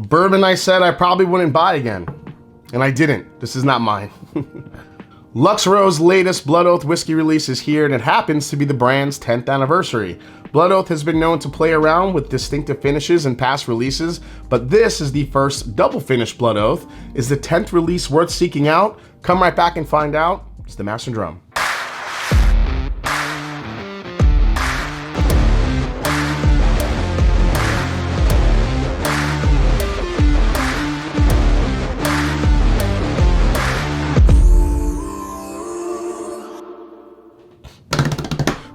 Bourbon I said I probably wouldn't buy again. And I didn't. This is not mine. Lux Row's latest Blood Oath whiskey release is here, and it happens to be the brand's 10th anniversary. Blood Oath has been known to play around with distinctive finishes in past releases, but this is the first double finished Blood Oath. Is the 10th release worth seeking out? Come right back and find out. It's the Mash and Drum.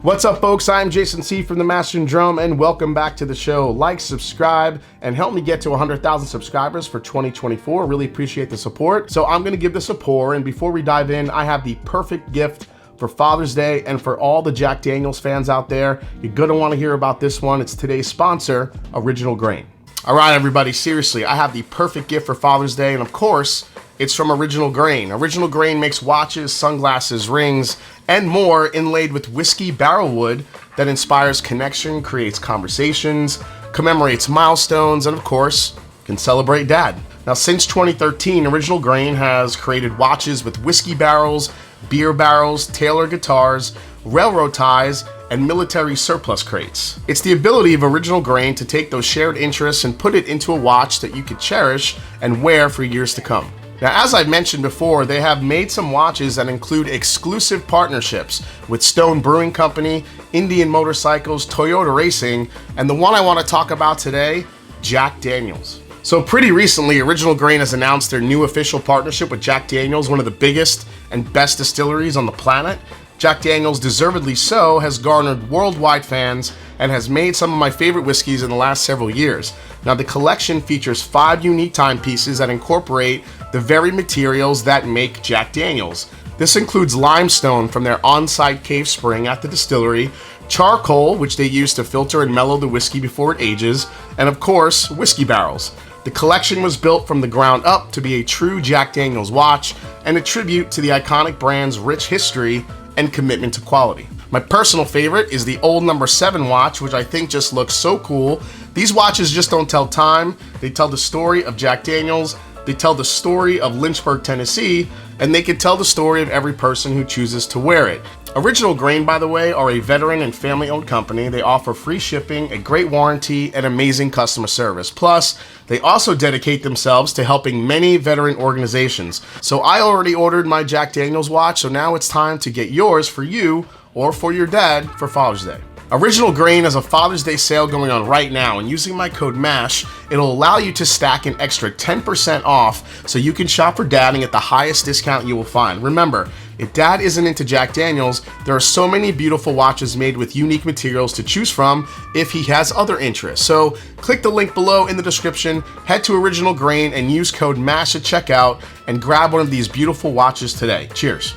What's up, folks? I'm Jason C. from the Mash and Drum, and welcome back to the show. Like, subscribe, and help me get to 100,000 subscribers for 2024. Really appreciate the support. So I'm going to give this a pour, and before we dive in, I have the perfect gift for Father's Day and for all the Jack Daniels fans out there. You're going to want to hear about this one. It's today's sponsor, Original Grain. All right, everybody, seriously, I have the perfect gift for Father's Day, and of course, it's from Original Grain. Original Grain makes watches, sunglasses, rings, and more inlaid with whiskey barrel wood that inspires connection, creates conversations, commemorates milestones, and of course, can celebrate dad. Now, since 2013, Original Grain has created watches with whiskey barrels, beer barrels, Taylor guitars, railroad ties, and military surplus crates. It's the ability of Original Grain to take those shared interests and put it into a watch that you could cherish and wear for years to come. Now, as I've mentioned before, they have made some watches that include exclusive partnerships with Stone Brewing Company, Indian Motorcycles, Toyota Racing, and the one I want to talk about today, Jack Daniels. So pretty recently, Original Grain has announced their new official partnership with Jack Daniels, one of the biggest and best distilleries on the planet. Jack Daniels, deservedly so, has garnered worldwide fans and has made some of my favorite whiskeys in the last several years. Now, the collection features 5 unique timepieces that incorporate the very materials that make Jack Daniels. This includes limestone from their on-site cave spring at the distillery, charcoal, which they use to filter and mellow the whiskey before it ages, and of course, whiskey barrels. The collection was built from the ground up to be a true Jack Daniels watch and a tribute to the iconic brand's rich history and commitment to quality. My personal favorite is the old number 7 watch, which I think just looks so cool. These watches just don't tell time, they tell the story of Jack Daniels, they tell the story of Lynchburg, Tennessee, and they can tell the story of every person who chooses to wear it. Original Grain, by the way, are a veteran and family-owned company. They offer free shipping, a great warranty, and amazing customer service. Plus, they also dedicate themselves to helping many veteran organizations. So I already ordered my Jack Daniels watch, so now it's time to get yours for you or for your dad for Father's Day. Original Grain has a Father's Day sale going on right now, and using my code MASH, it'll allow you to stack an extra 10% off so you can shop for dad and get the highest discount you will find. Remember, if dad isn't into Jack Daniels, there are so many beautiful watches made with unique materials to choose from if he has other interests. So click the link below in the description, head to Original Grain and use code MASH at checkout and grab one of these beautiful watches today. Cheers.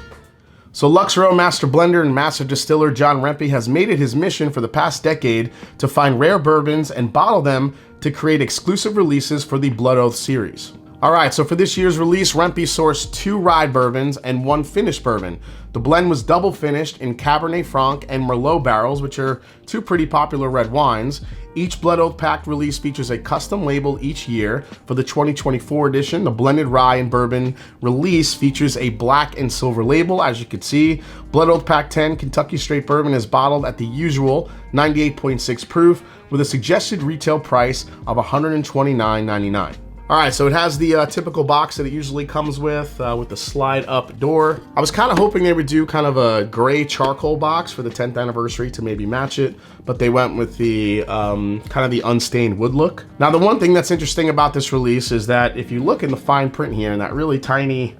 So Lux Row Master Blender and Master Distiller John Rempe has made it his mission for the past decade to find rare bourbons and bottle them to create exclusive releases for the Blood Oath series. Alright, so for this year's release, Rempe sourced 2 rye bourbons and 1 finished bourbon. The blend was double finished in Cabernet Franc and Merlot barrels, which are 2 pretty popular red wines. Each Blood Oath Pact release features a custom label each year. For the 2024 edition, the blended rye and bourbon release features a black and silver label, as you can see. Blood Oath Pact 10 Kentucky Straight Bourbon is bottled at the usual 98.6 proof with a suggested retail price of $129.99. All right, so it has the typical box that it usually comes with the slide up door. I was kind of hoping they would do kind of a gray charcoal box for the 10th anniversary to maybe match it, but they went with the kind of the unstained wood look. Now, the one thing that's interesting about this release is that if you look in the fine print here in that really tiny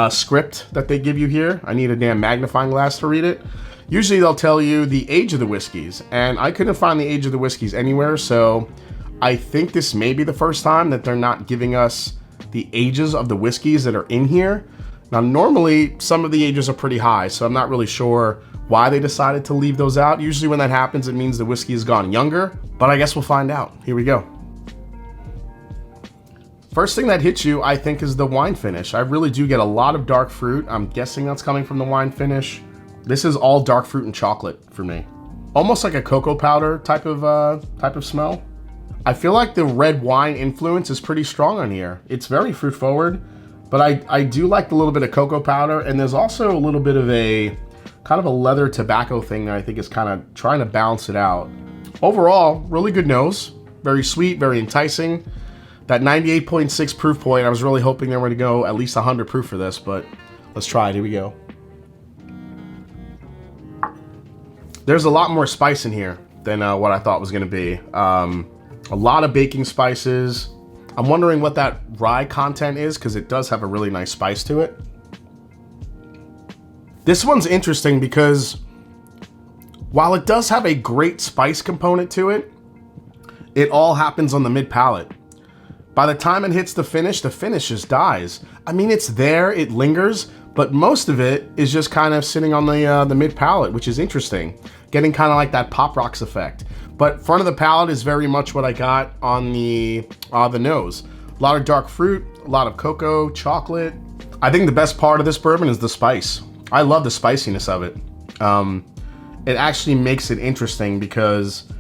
script that they give you here, I need a damn magnifying glass to read it. Usually they'll tell you the age of the whiskeys, and I couldn't find the age of the whiskeys anywhere, so I think this may be the first time that they're not giving us the ages of the whiskeys that are in here. Now, normally some of the ages are pretty high, so I'm not really sure why they decided to leave those out. Usually when that happens, it means the whiskey has gone younger, but I guess we'll find out. Here we go. First thing that hits you, I think, is the wine finish. I really do get a lot of dark fruit. I'm guessing that's coming from the wine finish. This is all dark fruit and chocolate for me. Almost like a cocoa powder type of smell. I feel like the red wine influence is pretty strong on here. It's very fruit forward, but I do like the little bit of cocoa powder, and there's also a little bit of a kind of a leather tobacco thing that I think is kind of trying to balance it out. Overall, really good nose, very sweet, very enticing. That 98.6 proof point, I was really hoping they were going to go at least 100 proof for this, but let's try it. Here we go. There's a lot more spice in here than what I thought was going to be. A lot of baking spices. I'm wondering what that rye content is because it does have a really nice spice to it. This one's interesting because while it does have a great spice component to it, it all happens on the mid palate. By the time it hits the finish just dies. I mean, it's there, it lingers, but most of it is just kind of sitting on the mid palate, which is interesting. Getting kind of like that Pop Rocks effect. But front of the palate is very much what I got on the nose. A lot of dark fruit, a lot of cocoa, chocolate. I think the best part of this bourbon is the spice. I love the spiciness of it. It actually makes it interesting because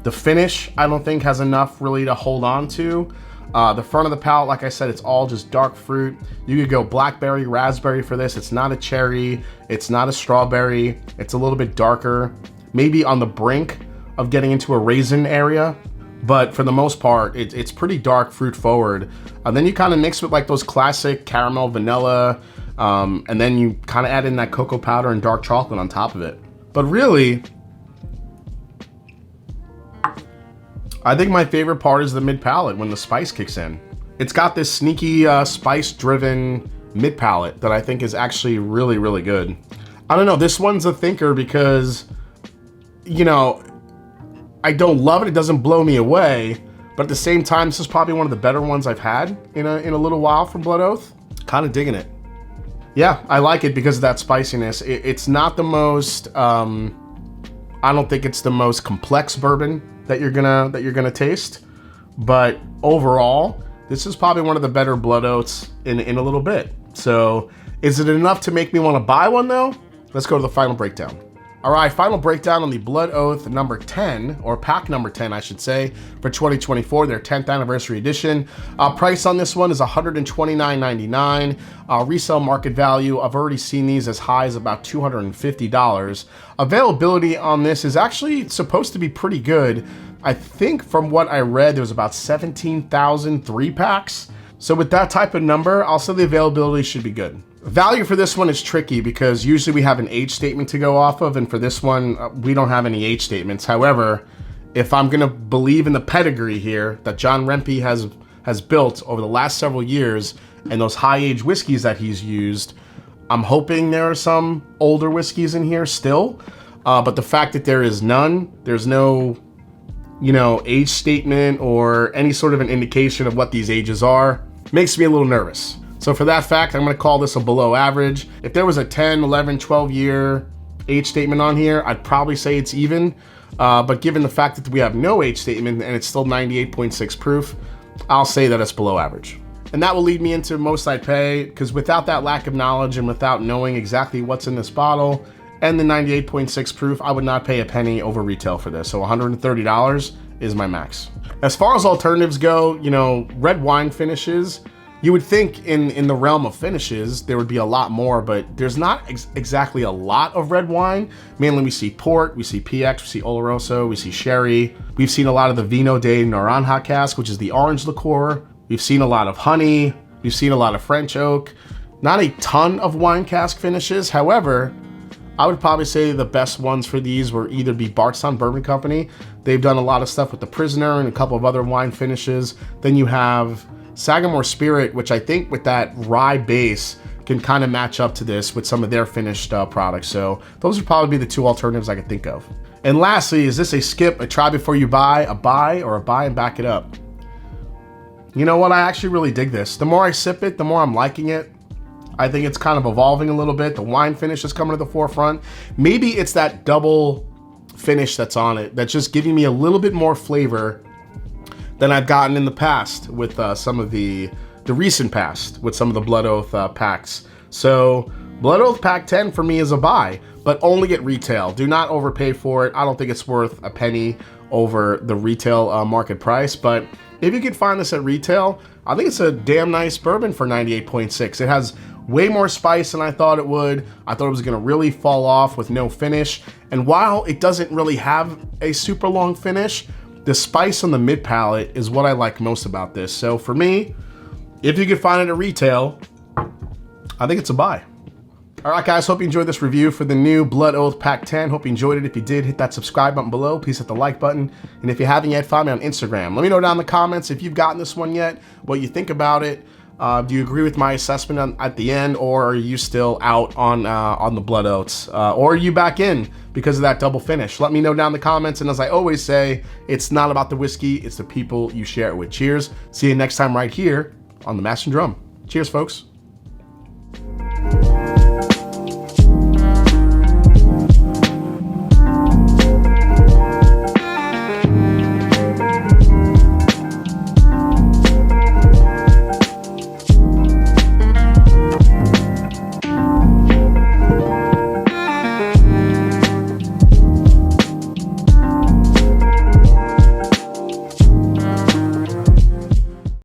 the finish, I don't think has enough really to hold on to. The front of the palate, like I said, it's all just dark fruit. You could go blackberry, raspberry for this. It's not a cherry. It's not a strawberry. It's a little bit darker, maybe on the brink of getting into a raisin area. But for the most part, it's pretty dark fruit forward. And then you kind of mix with like those classic caramel, vanilla, and then you kind of add in that cocoa powder and dark chocolate on top of it. But really, I think my favorite part is the mid palate when the spice kicks in. It's got this sneaky spice driven mid palate that I think is actually really, really good. I don't know, this one's a thinker because, you know, I don't love it. It doesn't blow me away, but at the same time, this is probably one of the better ones I've had in a little while from Blood Oath. Kind of digging it. Yeah, I like it because of that spiciness. It's not the most, I don't think it's the most complex bourbon that you're gonna taste, but overall, this is probably one of the better Blood Oaths in a little bit. So, is it enough to make me want to buy one though? Let's go to the final breakdown. All right, final breakdown on the Blood Oath number 10, or pack number 10, I should say, for 2024, their 10th anniversary edition. Price on this one is $129.99. Resale market value, I've already seen these as high as about $250. Availability on this is actually supposed to be pretty good. I think from what I read, there was about 17,000 3-packs. So with that type of number, I'll say the availability should be good. Value for this one is tricky because usually we have an age statement to go off of, and for this one, we don't have any age statements. However, if I'm gonna believe in the pedigree here that John Rempe has built over the last several years and those high age whiskeys that he's used, I'm hoping there are some older whiskeys in here still. But the fact that there is none, there's no, you know, age statement or any sort of an indication of what these ages are, makes me a little nervous. So for that fact, I'm gonna call this a below average. If there was a 10, 11, 12 year age statement on here, I'd probably say it's even. But given the fact that we have no age statement and it's still 98.6 proof, I'll say that it's below average. And that will lead me into most I'd pay, because without that lack of knowledge and without knowing exactly what's in this bottle and the 98.6 proof, I would not pay a penny over retail for this. So $130 is my max. As far as alternatives go, you know, red wine finishes, you would think in the realm of finishes, there would be a lot more, but there's not exactly a lot of red wine. Mainly we see port, we see PX, we see Oloroso, we see sherry. We've seen a lot of the Vino de Naranja cask, which is the orange liqueur. We've seen a lot of honey. We've seen a lot of French oak. Not a ton of wine cask finishes. However, I would probably say the best ones for these were either be Bardstown Bourbon Company. They've done a lot of stuff with the Prisoner and a couple of other wine finishes. Then you have Sagamore Spirit, which I think with that rye base can kind of match up to this with some of their finished products. So those would probably be the two alternatives I could think of. And lastly, is this a skip, a try before you buy, a buy, or a buy and back it up? You know what? I actually really dig this. The more I sip it, the more I'm liking it. I think it's kind of evolving a little bit. The wine finish is coming to the forefront. Maybe it's that double finish that's on it that's just giving me a little bit more flavor than I've gotten in the past with some of the recent past with some of the Blood Oath packs. So Blood Oath Pack 10 for me is a buy, but only at retail. Do not overpay for it. I don't think it's worth a penny over the retail market price. But if you could find this at retail, I think it's a damn nice bourbon for 98.6. It has way more spice than I thought it would. I thought it was gonna really fall off with no finish. And while it doesn't really have a super long finish, the spice on the mid palate is what I like most about this. So for me, if you could find it at retail, I think it's a buy. All right, guys, hope you enjoyed this review for the new Blood Oath Pact 10. Hope you enjoyed it. If you did, hit that subscribe button below. Please hit the like button. And if you haven't yet, find me on Instagram. Let me know down in the comments if you've gotten this one yet, what you think about it. Do you agree with my assessment at the end, or are you still out on the Blood Oaths? Or are you back in because of that double finish? Let me know down in the comments. And as I always say, it's not about the whiskey, it's the people you share it with. Cheers. See you next time right here on The Master and Drum. Cheers, folks.